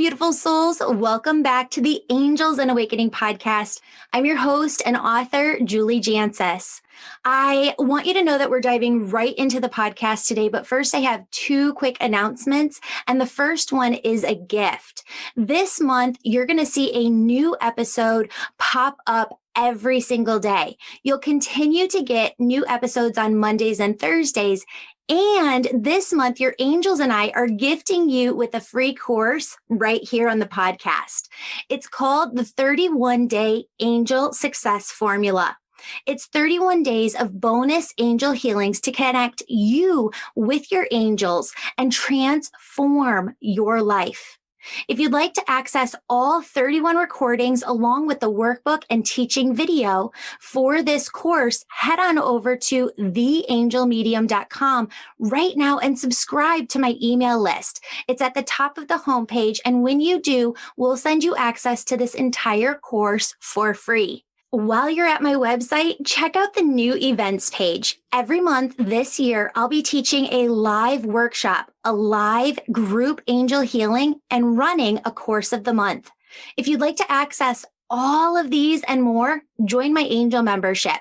beautiful souls. Welcome back to the Angels and Awakening podcast. I'm your host and author, Julie Jancius. I want you to know that we're diving right into the podcast today, but first I have two quick announcements, and the first one is a gift. This month, you're going to see a new episode pop up every single day. You'll continue to get new episodes on Mondays and Thursdays. And this month, your angels and I are gifting you with a free course right here on the podcast. It's called the 31-Day Angel Success Formula. It's 31 days of bonus angel healings to connect you with your angels and transform your life. If you'd like to access all 31 recordings along with the workbook and teaching video for this course, head on over to theangelmedium.com right now and subscribe to my email list. It's at the top of the homepage, and when you do, we'll send you access to this entire course for free. While you're at my website, check out the new events page. Every month this year, I'll be teaching a live workshop, a live group angel healing, and running a course of the month. If you'd like to access all of these and more, join my angel membership.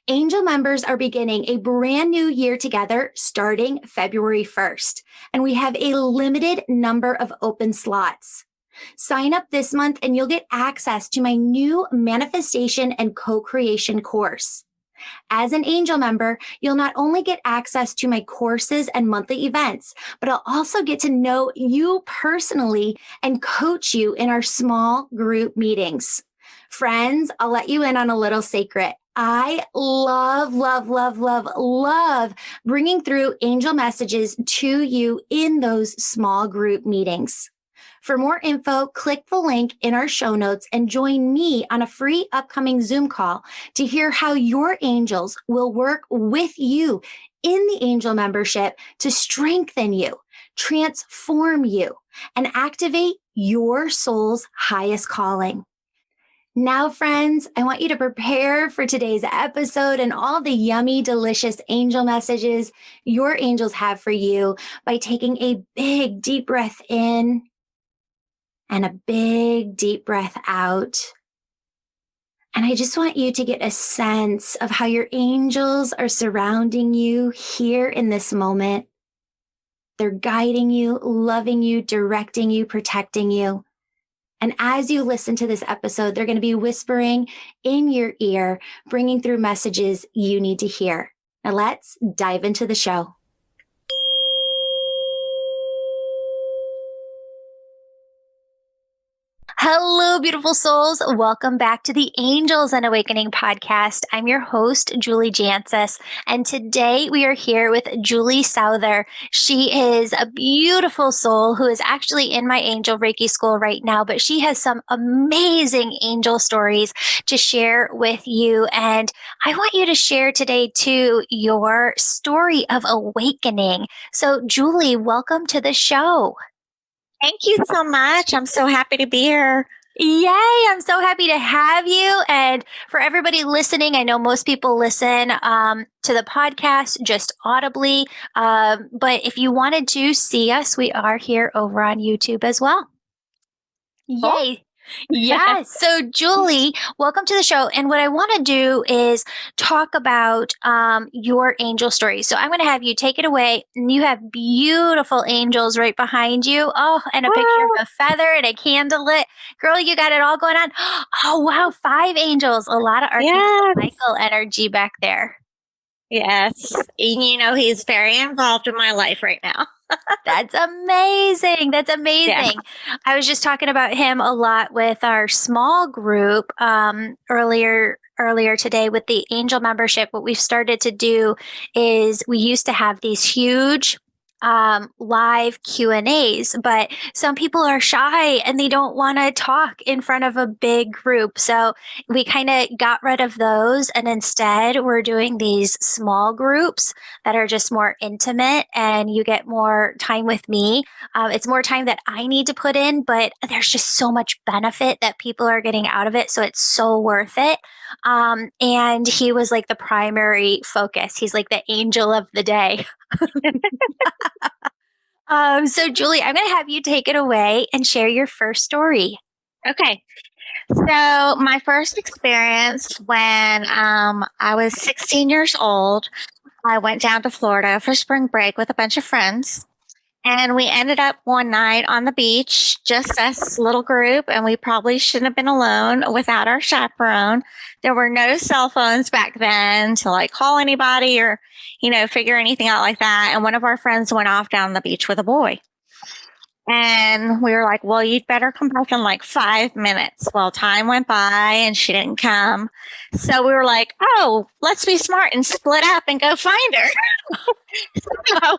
Angel members are beginning a brand new year together starting February 1st, and we have a limited number of open slots. Sign up this month and you'll get access to my new manifestation and co-creation course. As an angel member, you'll not only get access to my courses and monthly events, but I'll also get to know you personally and coach you in our small group meetings. Friends, I'll let you in on a little secret. I love bringing through angel messages to you in those small group meetings. For more info, click the link in our show notes and join me on a free upcoming Zoom call to hear how your angels will work with you in the angel membership to strengthen you, transform you, and activate your soul's highest calling. Now, friends, I want you to prepare for today's episode and all the yummy, delicious angel messages your angels have for you by taking a big, deep breath in and a big, deep breath out. And I just want you to get a sense of how your angels are surrounding you here in this moment. They're guiding you, loving you, directing you, protecting you. And as you listen to this episode, they're going to be whispering in your ear, bringing through messages you need to hear. Now let's dive into the show. Hello, beautiful souls. Welcome back to the Angels and Awakening podcast. I'm your host, Julie Jancius, and today we are here with Julie Souther. She is a beautiful soul who is actually in my angel Reiki school right now, but she has some amazing angel stories to share with you. And I want you to share today too your story of awakening. So Julie, welcome to the show. Thank you so much. I'm so happy to be here. Yay, I'm so happy to have you. And for everybody listening, I know most people listen to the podcast just audibly. But if you wanted to see us, we are here over on YouTube as well. Yay. Yes. So Julie, welcome to the show. And what I want to do is talk about your angel story. So I'm going to have you take it away. And you have beautiful angels right behind you. Oh, and a picture of a feather and a candlelit. Girl, you got it all going on. Oh, wow. 5 angels. A lot of Archangel Michael energy back there. Yes. And you know, he's very involved in my life right now. That's amazing. That's amazing. Yeah. I was just talking about him a lot with our small group earlier today with the angel membership. What we've started to do is we used to have these huge live Q&As, but some people are shy and they don't want to talk in front of a big group. So we kind of got rid of those. And instead we're doing these small groups that are just more intimate and you get more time with me. It's more time that I need to put in, but there's just so much benefit that people are getting out of it. So it's so worth it. And he was like the primary focus. He's like the angel of the day. So Julie, I'm going to have you take it away and share your first story. Okay. So my first experience when I was 16 years old, I went down to Florida for spring break with a bunch of friends. And we ended up one night on the beach, just us little group, and we probably shouldn't have been alone without our chaperone. There were no cell phones back then to like call anybody or, figure anything out like that. And one of our friends went off down the beach with a boy. And we were like, well, you'd better come back in like 5 minutes. Well, time went by and she didn't come. So we were like, oh, let's be smart and split up and go find her. So,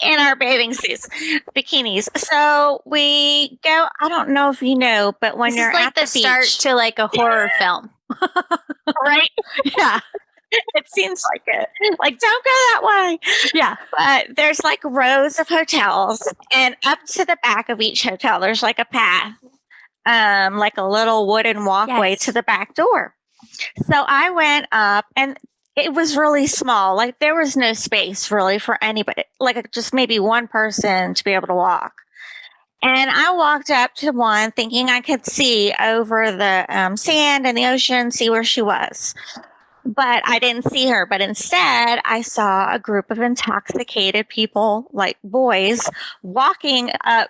in our bathing suits, bikinis. So we go, I don't know if you know, but when This you're is like at the start beach, to like a horror film. right? Yeah. It seems like it. Like, don't go that way. Yeah. But there's like rows of hotels, and up to the back of each hotel, there's like a path, like a little wooden walkway to the back door. So I went up, and it was really small. Like, there was no space really for anybody, like just maybe one person to be able to walk. And I walked up to one thinking I could see over the sand and the ocean, see where she was. But I didn't see her. But instead, I saw a group of intoxicated people, like boys, walking up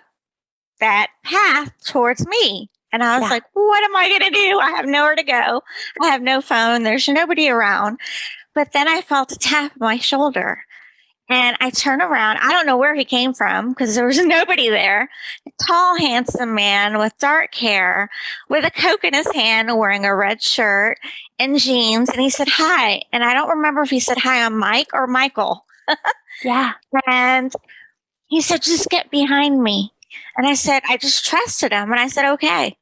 that path towards me. And I was like, what am I going to do? I have nowhere to go. I have no phone. There's nobody around. But then I felt a tap on my shoulder. And I turn around. I don't know where he came from because there was nobody there. A tall, handsome man with dark hair, with a Coke in his hand, wearing a red shirt and jeans. And he said, hi. And I don't remember if he said, hi, I'm Mike or Michael. Yeah. And he said, just get behind me. And I said, I just trusted him. And I said, okay.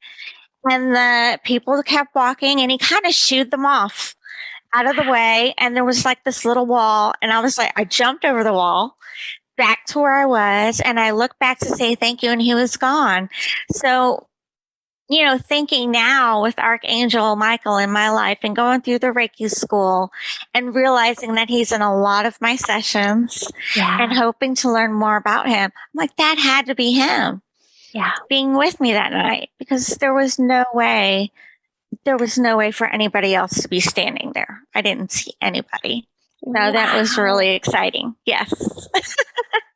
And the people kept walking, and he kind of shooed them off out of the way. And there was like this little wall. And I was like, I jumped over the wall back to where I was. And I looked back to say thank you. And he was gone. So, thinking now with Archangel Michael in my life and going through the Reiki school and realizing that he's in a lot of my sessions and hoping to learn more about him, I'm like, that had to be him. Yeah. Being with me that night, because there was no way for anybody else to be standing there. I didn't see anybody. So that was really exciting. Yes.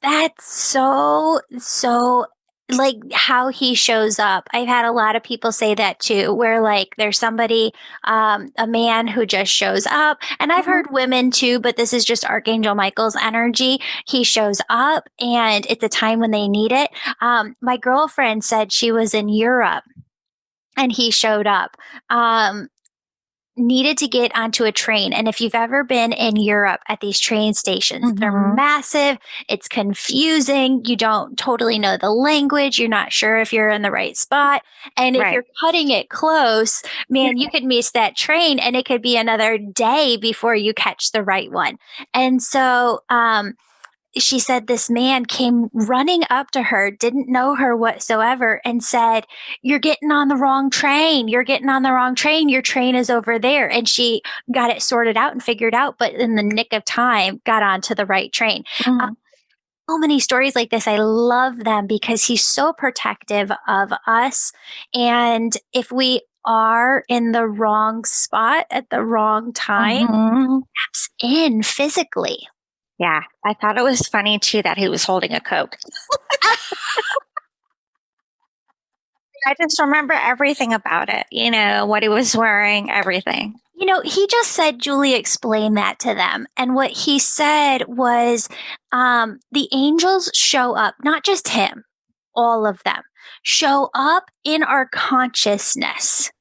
That's so like how he shows up. I've had a lot of people say that too, where like there's somebody, a man who just shows up. And I've heard women too, but this is just Archangel Michael's energy. He shows up and it's a time when they need it. My girlfriend said she was in Europe and he showed up. Needed to get onto a train. And if you've ever been in Europe at these train stations, they're massive. It's confusing. You don't totally know the language. You're not sure if you're in the right spot. And if you're cutting it close, man, you could miss that train and it could be another day before you catch the right one. And so, she said this man came running up to her, didn't know her whatsoever, and said, you're getting on the wrong train. You're getting on the wrong train. Your train is over there. And she got it sorted out and figured out, but in the nick of time, got onto the right train. So many stories like this. I love them because he's so protective of us. And if we are in the wrong spot at the wrong time, taps in physically. Yeah, I thought it was funny too that he was holding a Coke. I just remember everything about it, what he was wearing, everything. He just said, Julie, explain that to them. And what he said was the angels show up, not just him, all of them show up in our consciousness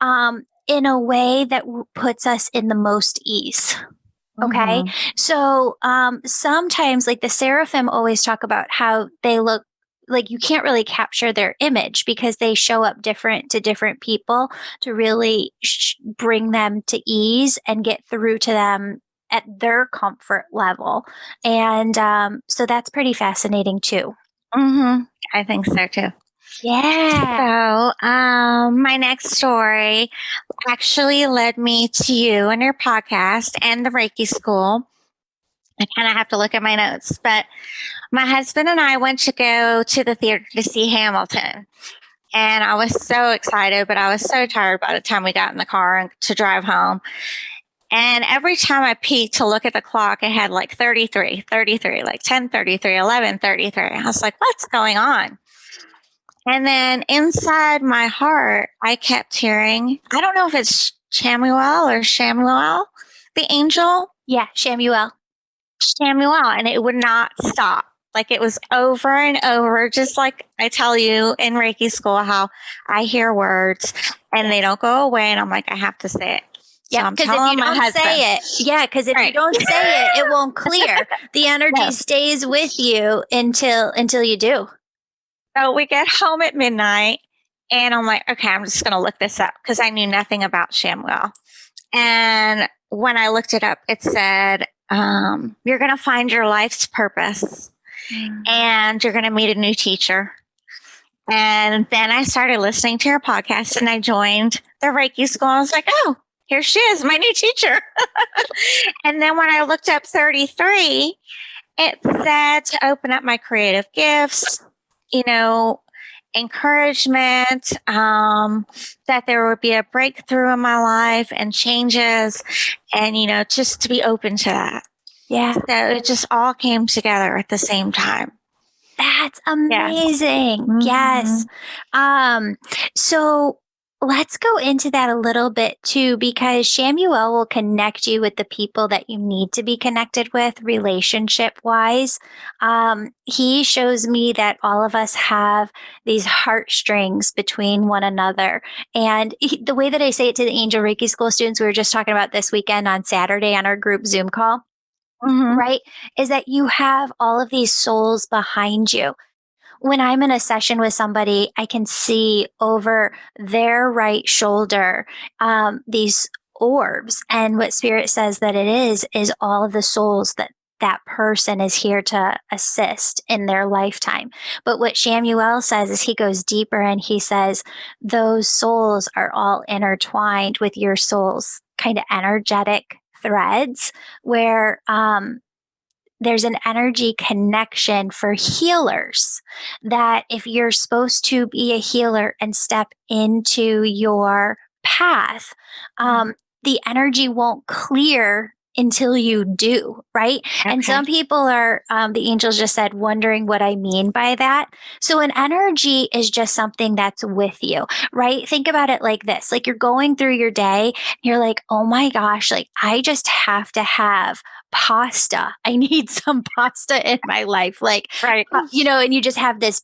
in a way that puts us in the most ease. Okay. So, sometimes like the seraphim always talk about how they look like you can't really capture their image because they show up different to different people to really bring them to ease and get through to them at their comfort level. And, so that's pretty fascinating too. I think so too. Yeah. So, my next story actually led me to you and your podcast and the Reiki school. I kind of have to look at my notes, but my husband and I went to go to the theater to see Hamilton. And I was so excited, but I was so tired by the time we got in the car and to drive home. And every time I peeked to look at the clock, it had like 33, like 10:33, 11:33. I was like, what's going on? And then inside my heart, I kept hearing, I don't know if it's Shamuel or Shamuel, the angel. Yeah, Shamuel. And it would not stop. Like it was over and over, just like I tell you in Reiki school how I hear words and they don't go away. And I'm like, I have to say it. Yeah, because if you don't say it, because if you don't say it, it won't clear. The energy stays with you until you do. So we get home at midnight and I'm like, okay, I'm just going to look this up because I knew nothing about Shamuel. And when I looked it up, it said, you're going to find your life's purpose and you're going to meet a new teacher. And then I started listening to your podcast and I joined the Reiki school. I was like, oh, here she is, my new teacher. And then when I looked up 33, it said to open up my creative gifts, encouragement, that there would be a breakthrough in my life and changes and, just to be open to that. Yeah. So it just all came together at the same time. That's amazing. Yes. So let's go into that a little bit too, because Shamuel will connect you with the people that you need to be connected with relationship wise. He shows me that all of us have these heartstrings between one another. And the way that I say it to the Angel Reiki School students, we were just talking about this weekend on Saturday on our group Zoom call, right? Is that you have all of these souls behind you. When I'm in a session with somebody, I can see over their right shoulder these orbs. And what Spirit says that it is all of the souls that person is here to assist in their lifetime. But what Shamuel says is he goes deeper and he says those souls are all intertwined with your soul's kind of energetic threads where there's an energy connection for healers that if you're supposed to be a healer and step into your path, the energy won't clear until you do, right? Okay. And some people are, the angels just said, wondering what I mean by that. So an energy is just something that's with you, right? Think about it like this, like you're going through your day, and you're like, oh my gosh, like I just have to have pasta. I need some pasta in my life. Like, right. And you just have this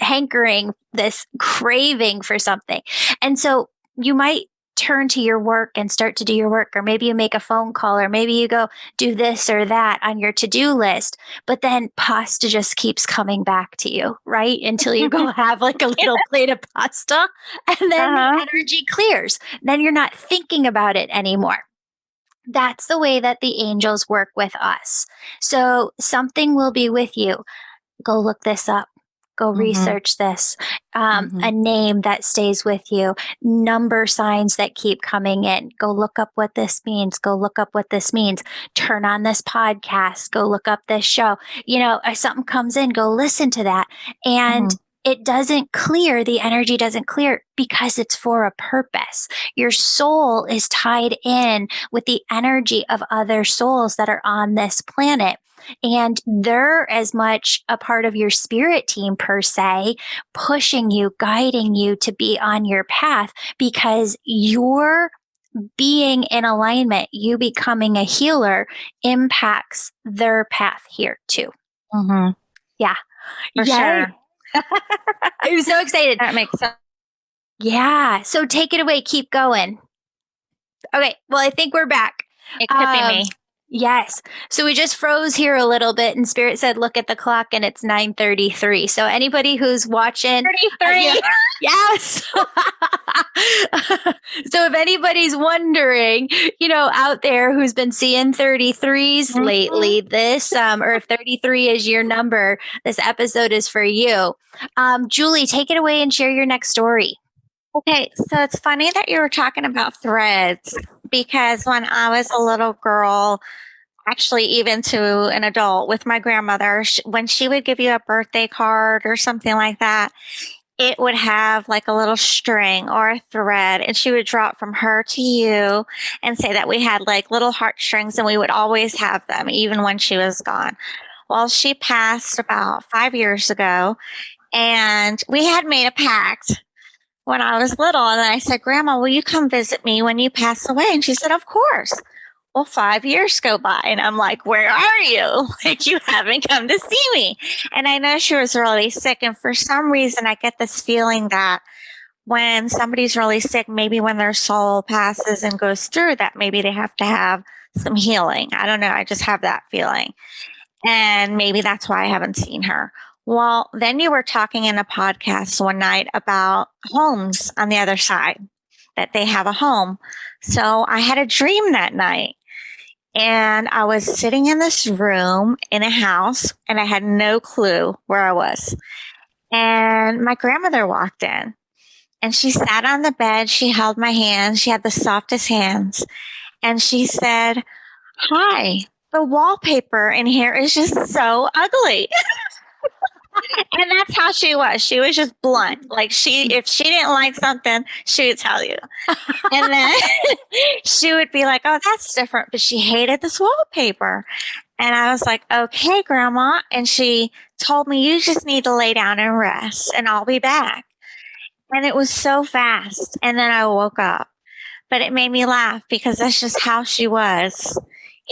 hankering, this craving for something. And so you might turn to your work and start to do your work, or maybe you make a phone call, or maybe you go do this or that on your to-do list, but then pasta just keeps coming back to you, right? Until you go have like a little plate of pasta and then the energy clears. Then you're not thinking about it anymore. That's the way that the angels work with us. So something will be with you. Go look this up. Go research this. A name that stays with you. Number signs that keep coming in. Go look up what this means. Go look up what this means. Turn on this podcast. Go look up this show. If something comes in, go listen to that. And it doesn't clear, the energy doesn't clear because it's for a purpose. Your soul is tied in with the energy of other souls that are on this planet. And they're as much a part of your spirit team per se, pushing you, guiding you to be on your path because you're being in alignment, you becoming a healer impacts their path here too. Yeah. For sure. I'm so excited. That makes sense. Yeah. So take it away. Keep going. Okay. Well, I think we're back. It could be me. Yes. So we just froze here a little bit and Spirit said, look at the clock and it's 9:33. So anybody who's watching. 33. Yes. So if anybody's wondering, out there who's been seeing 33s lately, this, or if 33 is your number, this episode is for you. Julie, take it away and share your next story. Okay. So it's funny that you were talking about threads because when I was a little girl, actually even to an adult with my grandmother, when she would give you a birthday card or something like that, it would have like a little string or a thread, and she would draw it from her to you and say that we had like little heartstrings and we would always have them even when she was gone. Well, she passed about 5 years ago, and we had made a pact when I was little. And I said, Grandma, will you come visit me when you pass away? And she said, of course. Well, 5 years go by, and I'm like, where are you? Like, you haven't come to see me. And I know she was really sick. And for some reason, I get this feeling that when somebody's really sick, maybe when their soul passes and goes through, that maybe they have to have some healing. I don't know. I just have that feeling. And maybe that's why I haven't seen her. Well, then you were talking in a podcast one night about homes on the other side, that they have a home. So I had a dream that night. And I was sitting in this room in a house, and I had no clue where I was. And my grandmother walked in, and she sat on the bed. She held my hand. She had the softest hands. And she said, hi, the wallpaper in here is just so ugly. And that's how she was. She was just blunt. Like, if she didn't like something, she would tell you. And then she would be like, oh, that's different. But she hated this wallpaper. And I was like, okay, Grandma. And she told me, you just need to lay down and rest, and I'll be back. And it was so fast. And then I woke up. But it made me laugh because that's just how she was,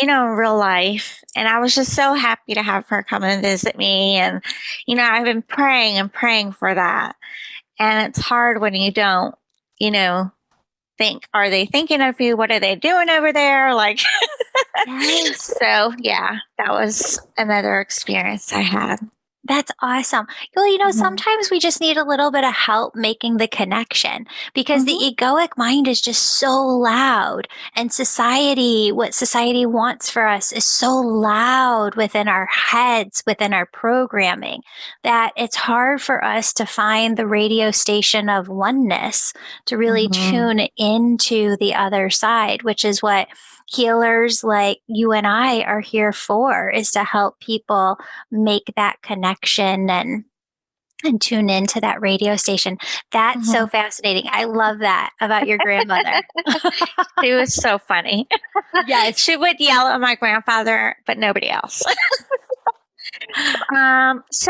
in real life. And I was just so happy to have her come and visit me. And, I've been praying and praying for that. And it's hard when you don't, think, are they thinking of you? What are they doing over there? Like, Yes. So yeah, that was another experience I had. That's awesome. Well, sometimes we just need a little bit of help making the connection, because the egoic mind is just so loud, and what society wants for us is so loud within our heads, within our programming, that it's hard for us to find the radio station of oneness to really tune into the other side, which is what healers like you and I are here for, is to help people make that connection and tune into that radio station. That's so fascinating. I love that about your grandmother. She was so funny. Yes. She would yell at my grandfather, but nobody else. So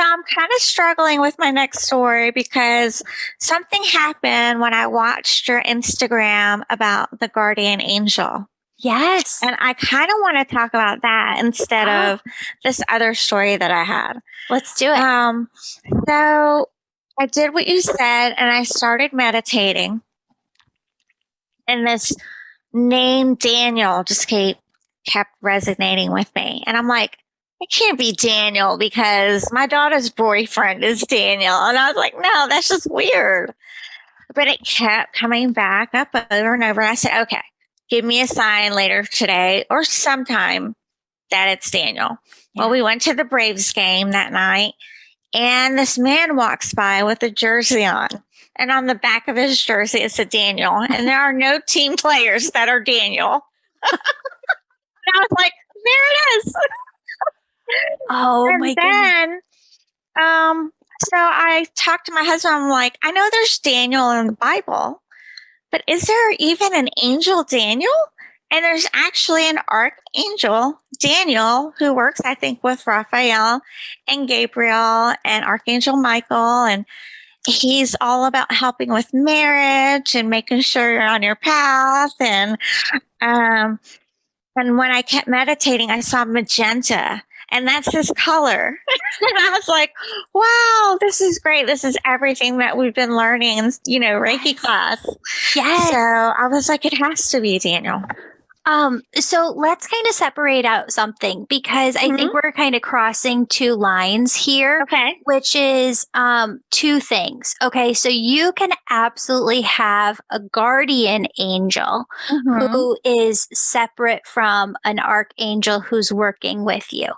I'm kind of struggling with my next story because something happened when I watched your Instagram about the guardian angel. Yes. And I kind of want to talk about that instead of this other story that I had. Let's do it. So I did what you said, and I started meditating. And this name Daniel just kept resonating with me. And I'm like, it can't be Daniel because my daughter's boyfriend is Daniel. And I was like, no, that's just weird. But it kept coming back up over and over. And I said, okay, give me a sign later today or sometime that it's Daniel. Yeah. Well, we went to the Braves game that night, and this man walks by with a jersey on. And on the back of his jersey, it said Daniel. And there are no team players that are Daniel. And I was like, there it is. Oh, and my goodness. So I talked to my husband. I'm like, I know there's Daniel in the Bible, but is there even an angel Daniel? And there's actually an archangel, Daniel, who works, I think, with Raphael and Gabriel and Archangel Michael. And he's all about helping with marriage and making sure you're on your path. And when I kept meditating, I saw magenta. And that's his color. And I was like, wow, this is great. This is everything that we've been learning in, Reiki class. Yes. So I was like, it has to be Daniel. So let's kind of separate out something, because I think we're kind of crossing two lines here, which is, two things. Okay. So you can absolutely have a guardian angel who is separate from an archangel who's working with you.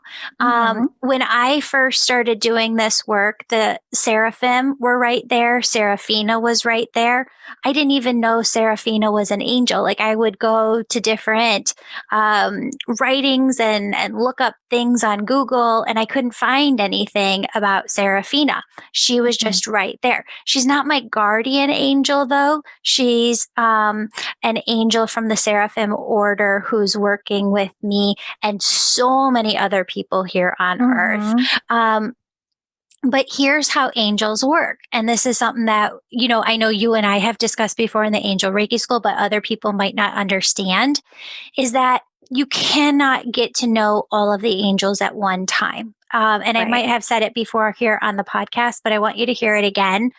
When I first started doing this work, the seraphim were right there. Seraphina was right there. I didn't even know Seraphina was an angel. Like, I would go to different different writings and look up things on Google, and I couldn't find anything about Seraphina. She was just right there. She's not my guardian angel, though. She's an angel from the Seraphim order who's working with me and so many other people here on earth. But here's how angels work. And this is something that, I know you and I have discussed before in the Angel Reiki School, but other people might not understand, is that you cannot get to know all of the angels at one time. And I might have said it before here on the podcast, but I want you to hear it again.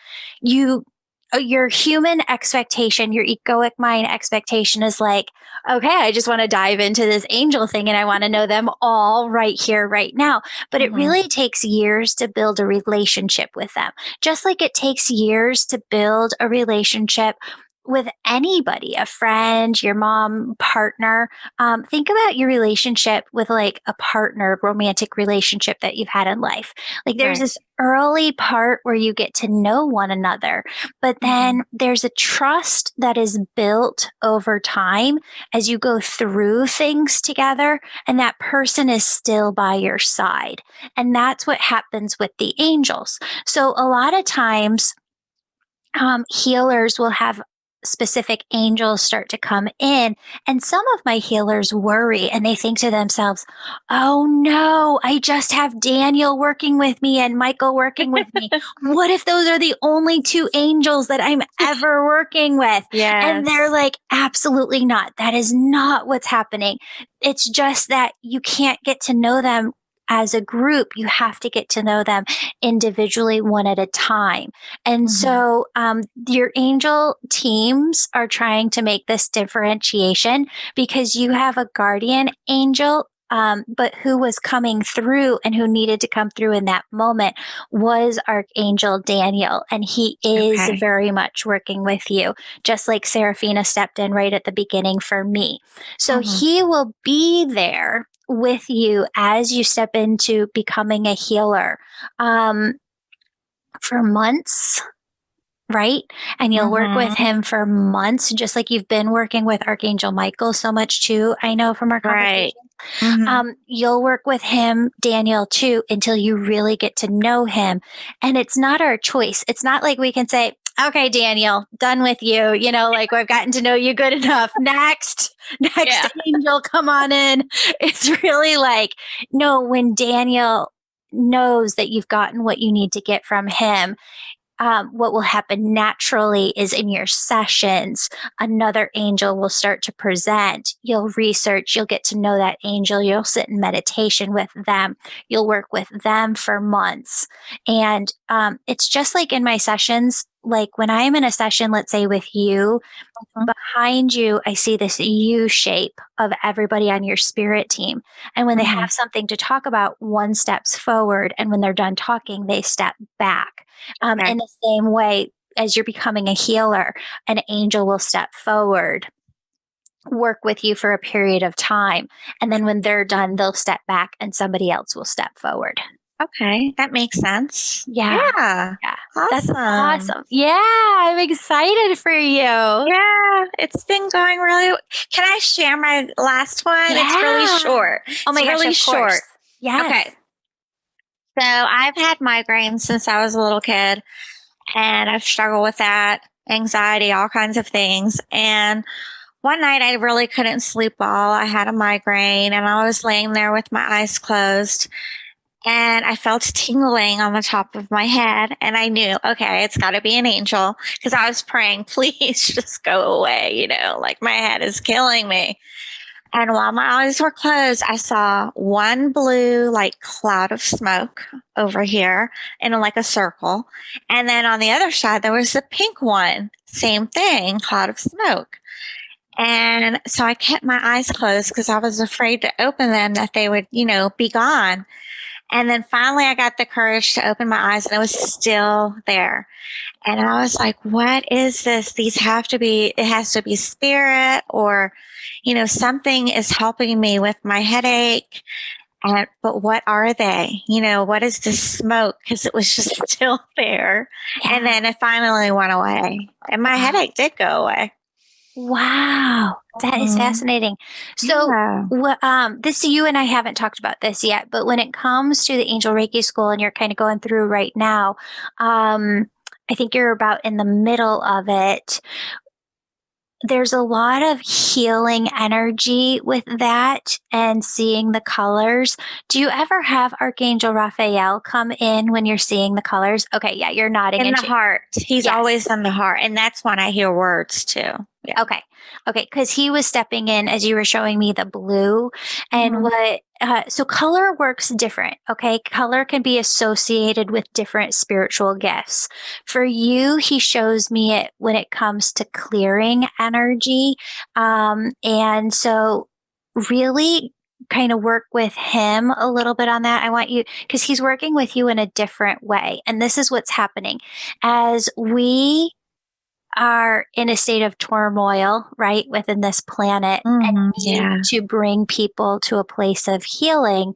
Your human expectation, your egoic mind expectation is like, okay, I just want to dive into this angel thing and I want to know them all right here, right now. But it really takes years to build a relationship with them. Just like it takes years to build a relationship with anybody, a friend, your mom, partner. Think about your relationship with like a partner, romantic relationship that you've had in life. Like there's this early part where you get to know one another, but then there's a trust that is built over time as you go through things together, and that person is still by your side. And that's what happens with the angels. So a lot of times, healers will have specific angels start to come in, and some of my healers worry and they think to themselves, oh no, I just have Daniel working with me and Michael working with me. What if those are the only two angels that I'm ever working with? And they're like, absolutely not. That is not what's happening. It's just that you can't get to know them as a group. You have to get to know them individually, one at a time. And so your angel teams are trying to make this differentiation because you have a guardian angel, but who was coming through and who needed to come through in that moment was Archangel Daniel. And he is very much working with you, just like Seraphina stepped in right at the beginning for me. So he will be there with you as you step into becoming a healer for months, right? And you'll work with him for months, just like you've been working with Archangel Michael so much too. I know from our conversations. You'll work with him, Daniel, too, until you really get to know him. And it's not our choice. It's not like we can say, okay, Daniel, done with you. Like we've gotten to know you good enough. Next angel, come on in. It's really like, no, when Daniel knows that you've gotten what you need to get from him, what will happen naturally is in your sessions, another angel will start to present. You'll research, you'll get to know that angel. You'll sit in meditation with them. You'll work with them for months. And it's just like in my sessions, like when I'm in a session, let's say with you, behind you, I see this U shape of everybody on your spirit team. And when they have something to talk about, one steps forward. And when they're done talking, they step back. In the same way, as you're becoming a healer, an angel will step forward, work with you for a period of time. And then when they're done, they'll step back and somebody else will step forward. Okay, that makes sense. Yeah. Awesome. That's awesome. Yeah, I'm excited for you. Yeah, it's been going really. Can I share my last one? It's really short. Oh my gosh, really short. Yes. Okay. So I've had migraines since I was a little kid, and I've struggled with that, anxiety, all kinds of things. And one night I really couldn't sleep well. I had a migraine and I was laying there with my eyes closed, and I felt tingling on the top of my head. And I knew, okay, it's got to be an angel, because I was praying, please just go away. Like my head is killing me. And while my eyes were closed, I saw one blue, like cloud of smoke over here in like a circle. And then on the other side, there was a pink one. Same thing, cloud of smoke. And so I kept my eyes closed because I was afraid to open them, that they would, be gone. And then finally I got the courage to open my eyes, and it was still there. And I was like, what is this? It has to be spirit, or, something is helping me with my headache. But what are they? What is this smoke? Because it was just still there. Yeah. And then it finally went away, and my headache did go away. Wow, that is fascinating. So, Yeah. this you and I haven't talked about this yet, but when it comes to the Angel Reiki School, and you're kind of going through right now, I think you're about in the middle of it. There's a lot of healing energy with that and seeing the colors. Do you ever have Archangel Raphael come in when you're seeing the colors? Okay, yeah, you're nodding. In the heart. He's Yes. always in the heart. And that's when I hear words too. Yeah. Okay. Because he was stepping in as you were showing me the blue, and so color works different. Okay. Color can be associated with different spiritual gifts. For you, he shows me it when it comes to clearing energy. And so really kind of work with him a little bit on that. I want you, because he's working with you in a different way. And this is what's happening as we are in a state of turmoil, right, within this planet, and need to bring people to a place of healing.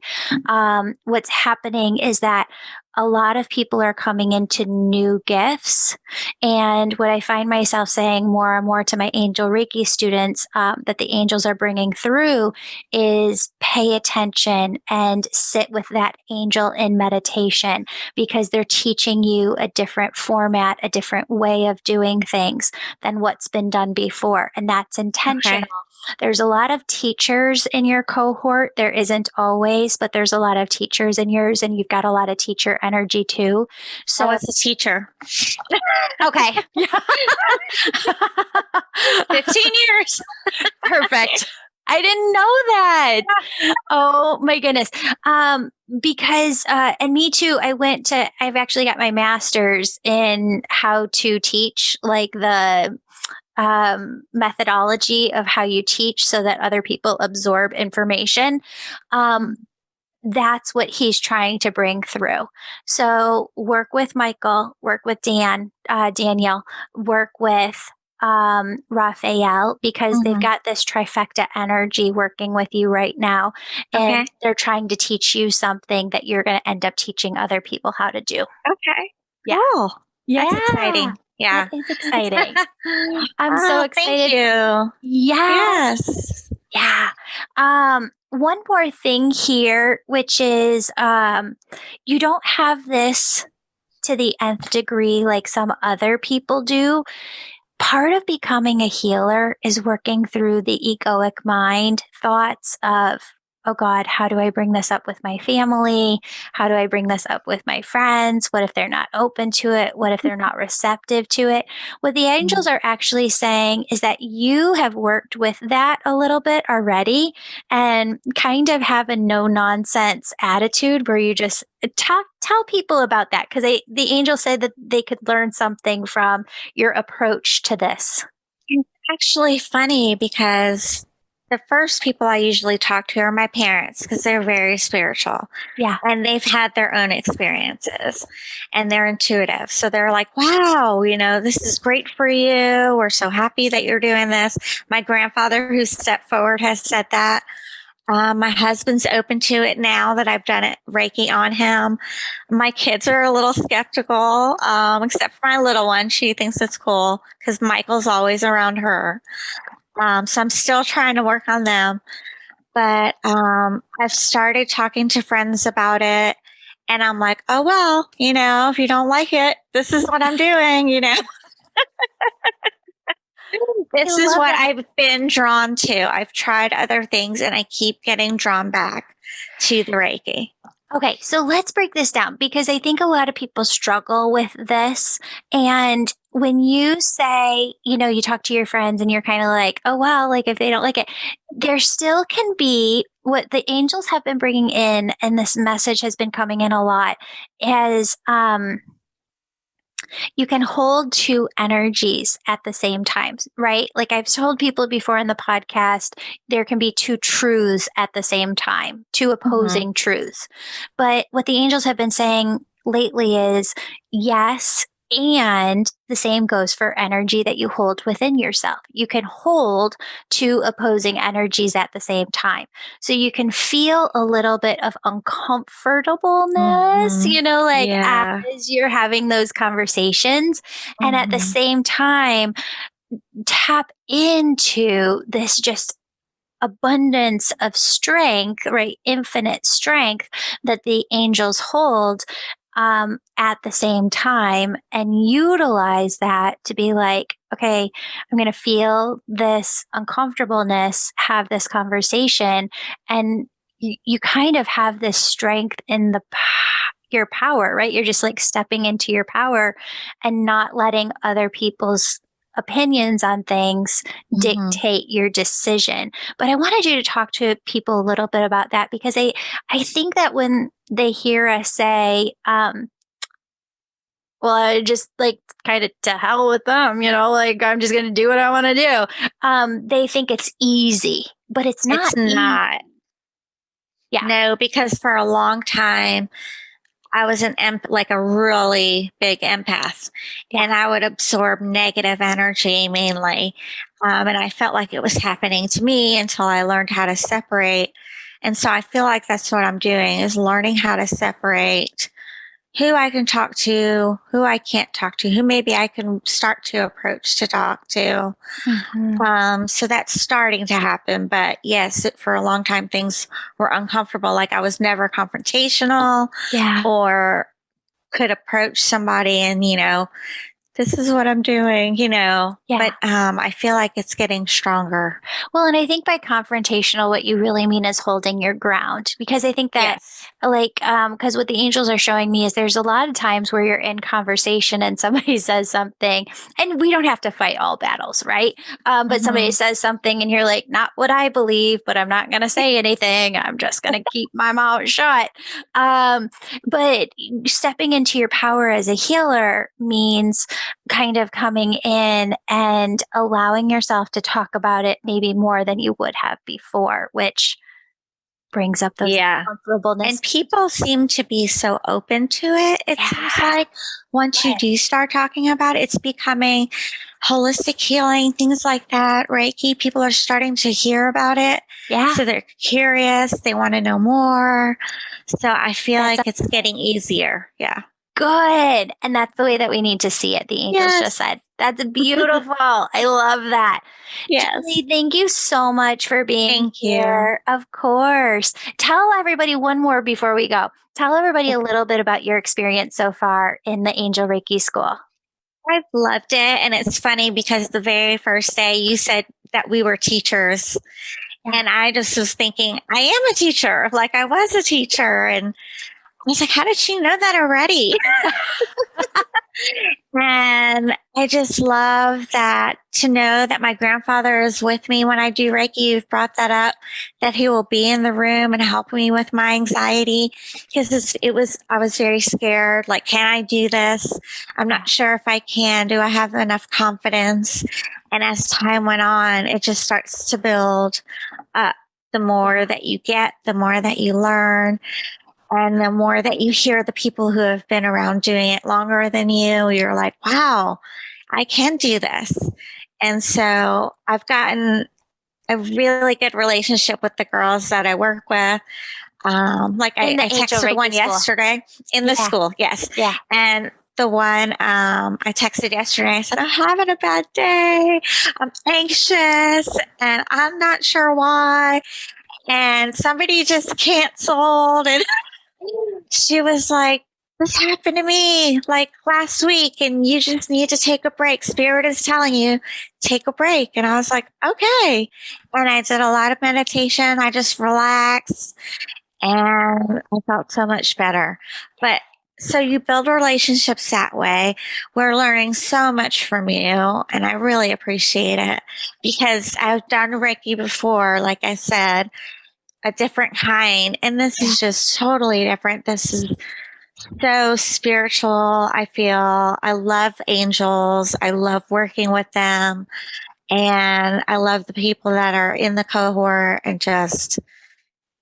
What's happening is that a lot of people are coming into new gifts. And what I find myself saying more and more to my Angel Reiki students that the angels are bringing through is pay attention and sit with that angel in meditation, because they're teaching you a different format, a different way of doing things than what's been done before. And that's intentional. Okay. There's a lot of teachers in your cohort. There isn't always, but there's a lot of teachers in yours, and you've got a lot of teacher energy too. So I was a teacher. Okay. 15 years. Perfect. I didn't know that. Oh my goodness. Because, and me too, I've actually got my master's in how to teach, like the methodology of how you teach so that other people absorb information. That's what he's trying to bring through. So work with Michael, work with Daniel, work with Raphael, because they've got this trifecta energy working with you right now. And they're trying to teach you something that you're going to end up teaching other people how to do. Okay. Yeah. Cool. Yeah. That's exciting. Yeah. That is exciting. I'm so excited. Thank you. Yes. Yeah. One more thing here, which is you don't have this to the nth degree like some other people do. Part of becoming a healer is working through the egoic mind thoughts of, oh God, how do I bring this up with my family? How do I bring this up with my friends? What if they're not open to it? What if they're not receptive to it? What the angels are actually saying is that you have worked with that a little bit already, and kind of have a no nonsense attitude where you just tell people about that, because the angels said that they could learn something from your approach to this. It's actually funny because the first people I usually talk to are my parents, because they're very spiritual. Yeah. And they've had their own experiences and they're intuitive. So they're like, wow, this is great for you. We're so happy that you're doing this. My grandfather, who stepped forward, has said that. My husband's open to it now that I've done it Reiki on him. My kids are a little skeptical, except for my little one. She thinks it's cool because Michael's always around her. So I'm still trying to work on them. But I've started talking to friends about it. And I'm like, oh, well, if you don't like it, this is what I'm doing, This is what I've been drawn to. I've tried other things and I keep getting drawn back to the Reiki. Okay, so let's break this down, because I think a lot of people struggle with this. And when you say, you talk to your friends and you're kind of like, oh, well, like if they don't like it, there still can be what the angels have been bringing in. And this message has been coming in a lot as, you can hold two energies at the same time, right? Like I've told people before in the podcast, there can be two truths at the same time, two opposing truths. But what the angels have been saying lately is yes, and the same goes for energy that you hold within yourself. You can hold two opposing energies at the same time. So you can feel a little bit of uncomfortableness, as you're having those conversations. And at the same time, tap into this just abundance of strength, right? Infinite strength that the angels hold at the same time, and utilize that to be like, okay, I'm going to feel this uncomfortableness, have this conversation, and you kind of have this strength in your power, right? You're just like stepping into your power and not letting other people's opinions on things dictate your decision. But I wanted you to talk to people a little bit about that, because I think that when they hear us say, well, I just like kind of to hell with them, like I'm just going to do what I want to do. They think it's easy, but it's not. It's not. Yeah. No, because for a long time, I was like a really big empath, and I would absorb negative energy mainly. And I felt like it was happening to me until I learned how to separate. And so I feel like that's what I'm doing, is learning how to separate who I can talk to, who I can't talk to, who maybe I can start to approach to talk to. So that's starting to happen. But yes, for a long time, things were uncomfortable. Like I was never confrontational or could approach somebody and, this is what I'm doing, but I feel like it's getting stronger. Well, and I think by confrontational, what you really mean is holding your ground, because I think that because what the angels are showing me is there's a lot of times where you're in conversation and somebody says something, and we don't have to fight all battles, right? But somebody says something and you're like, not what I believe, but I'm not going to say anything. I'm just going to keep my mouth shut. But stepping into your power as a healer means kind of coming in and allowing yourself to talk about it maybe more than you would have before, which brings up those uncomfortableness. And people seem to be so open to it. It seems like once you do start talking about it, it's becoming holistic healing, things like that. Reiki, people are starting to hear about it. Yeah. So they're curious. They want to know more. So I feel like it's getting easier. Yeah. Good. And that's the way that we need to see it. The angels just said, that's beautiful. I love that. Yes. Julie, thank you so much for being here. Of course. Tell everybody one more before we go. Tell everybody a little bit about your experience so far in the Angel Reiki School. I've loved it. And it's funny because the very first day you said that we were teachers. And I just was thinking, I am a teacher. Like I was a teacher. And I was like, how did she know that already? And I just love that, to know that my grandfather is with me when I do Reiki. You've brought that up, that he will be in the room and help me with my anxiety, because I was very scared. Like, can I do this? I'm not sure if I can. Do I have enough confidence? And as time went on, it just starts to build up. The more that you get, the more that you learn. And the more that you hear the people who have been around doing it longer than you, you're like, wow, I can do this. And so I've gotten a really good relationship with the girls that I work with. Like I texted one yesterday in the school. Yes. Yeah. And the one I texted yesterday, I said, I'm having a bad day. I'm anxious and I'm not sure why. And somebody just canceled, and she was like, this happened to me like last week, and you just need to take a break. Spirit is telling you, take a break. And I was like, okay. And I did a lot of meditation. I just relaxed and I felt so much better. But so you build relationships that way. We're learning so much from you, and I really appreciate it, because I've done Reiki before, like I said, a different kind, and this is just totally different. This is so spiritual. I feel I love angels. I love working with them, and I love the people that are in the cohort, and just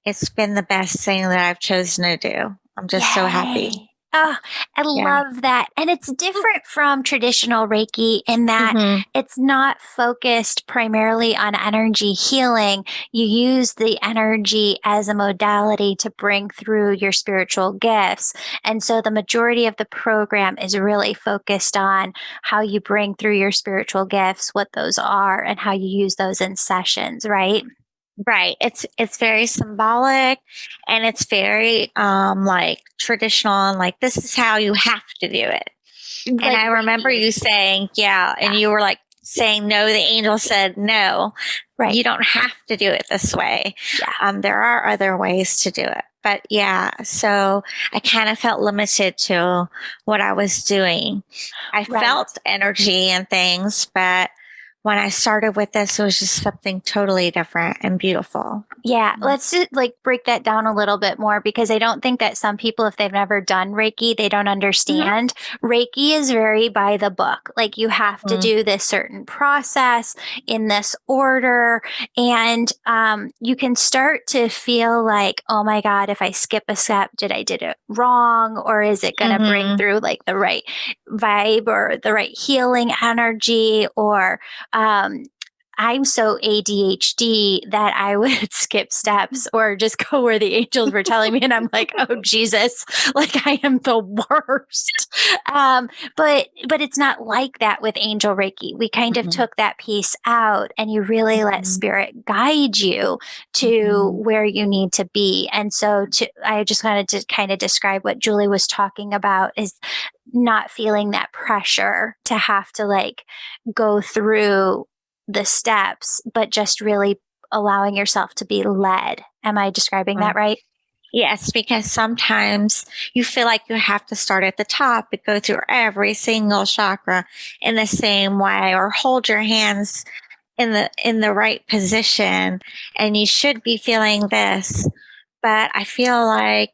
it's been the best thing that I've chosen to do. I'm just so happy. Oh, I Yeah. love that. And it's different from traditional Reiki in that it's not focused primarily on energy healing. You use the energy as a modality to bring through your spiritual gifts. And so the majority of the program is really focused on how you bring through your spiritual gifts, what those are, and how you use those in sessions, right? Right. It's very symbolic and it's very like traditional and like this is how you have to do it. And Like I remember Reiki. you saying, yeah, and you were like saying no, the angel said no. Right. You don't have to do it this way. Yeah. There are other ways to do it. But yeah, so I kind of felt limited to what I was doing. I Right. felt energy and things, but when I started with this, it was just something totally different and beautiful. Yeah, let's like break that down a little bit more because I don't think that some people, if they've never done Reiki, they don't understand. Reiki is very by the book. Like you have to do this certain process in this order. And you can start to feel like, oh my God, if I skip a step, did it wrong? Or is it going to bring through like the right vibe or the right healing energy? Or I'm so ADHD that I would skip steps or just go where the angels were telling me. And I'm like, oh, Jesus, like I am the worst. But it's not like that with Angel Reiki. We kind of took that piece out and you really let spirit guide you to where you need to be. And so I just wanted to kind of describe what Julie was talking about is not feeling that pressure to have to like go through the steps, but just really allowing yourself to be led. Am I describing that right? Yes, because sometimes you feel like you have to start at the top and go through every single chakra in the same way or hold your hands in the right position and you should be feeling this. But I feel like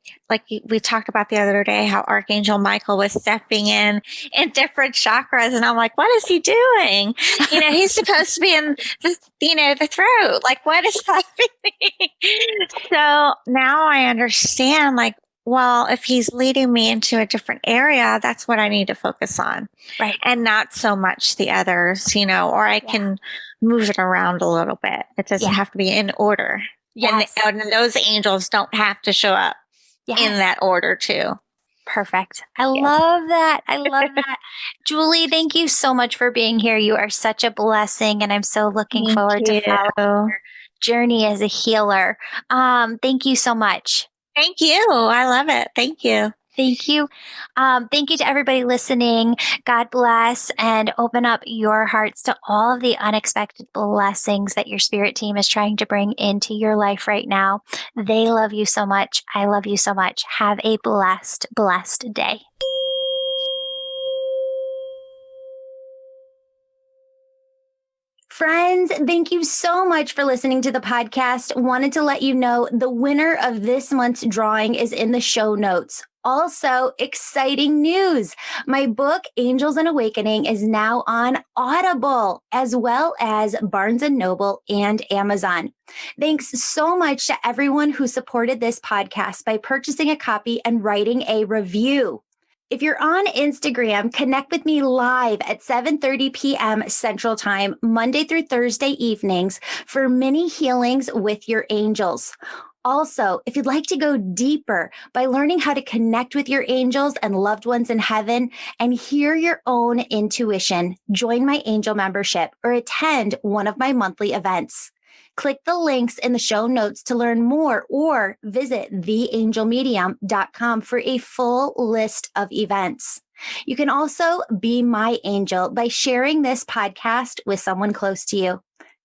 we talked about the other day, how Archangel Michael was stepping in different chakras. And I'm like, what is he doing? He's supposed to be in the throat. Like, what is happening? So now I understand, like, well, if he's leading me into a different area, that's what I need to focus on. Right. And not so much the others, or I can move it around a little bit. It doesn't have to be in order. Yes. And those angels don't have to show up in that order too. Perfect. I love that. I love that. Julie, thank you so much for being here. You are such a blessing, and I'm so looking forward to following your journey as a healer. Thank you so much. Thank you. I love it. Thank you. Thank you. Thank you to everybody listening. God bless and open up your hearts to all of the unexpected blessings that your spirit team is trying to bring into your life right now. They love you so much. I love you so much. Have a blessed, blessed day. Friends, thank you so much for listening to the podcast. Wanted to let you know the winner of this month's drawing is in the show notes. Also, exciting news. My book, Angels and Awakening, is now on Audible, as well as Barnes & Noble and Amazon. Thanks so much to everyone who supported this podcast by purchasing a copy and writing a review. If you're on Instagram, connect with me live at 7:30 p.m. Central Time, Monday through Thursday evenings for mini healings with your angels. Also, if you'd like to go deeper by learning how to connect with your angels and loved ones in heaven and hear your own intuition, join my angel membership or attend one of my monthly events. Click the links in the show notes to learn more or visit theangelmedium.com for a full list of events. You can also be my angel by sharing this podcast with someone close to you.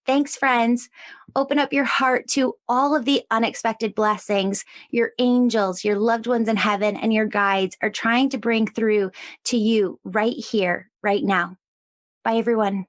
Thanks, friends. Open up your heart to all of the unexpected blessings your angels, your loved ones in heaven, and your guides are trying to bring through to you right here, right now. Bye, everyone.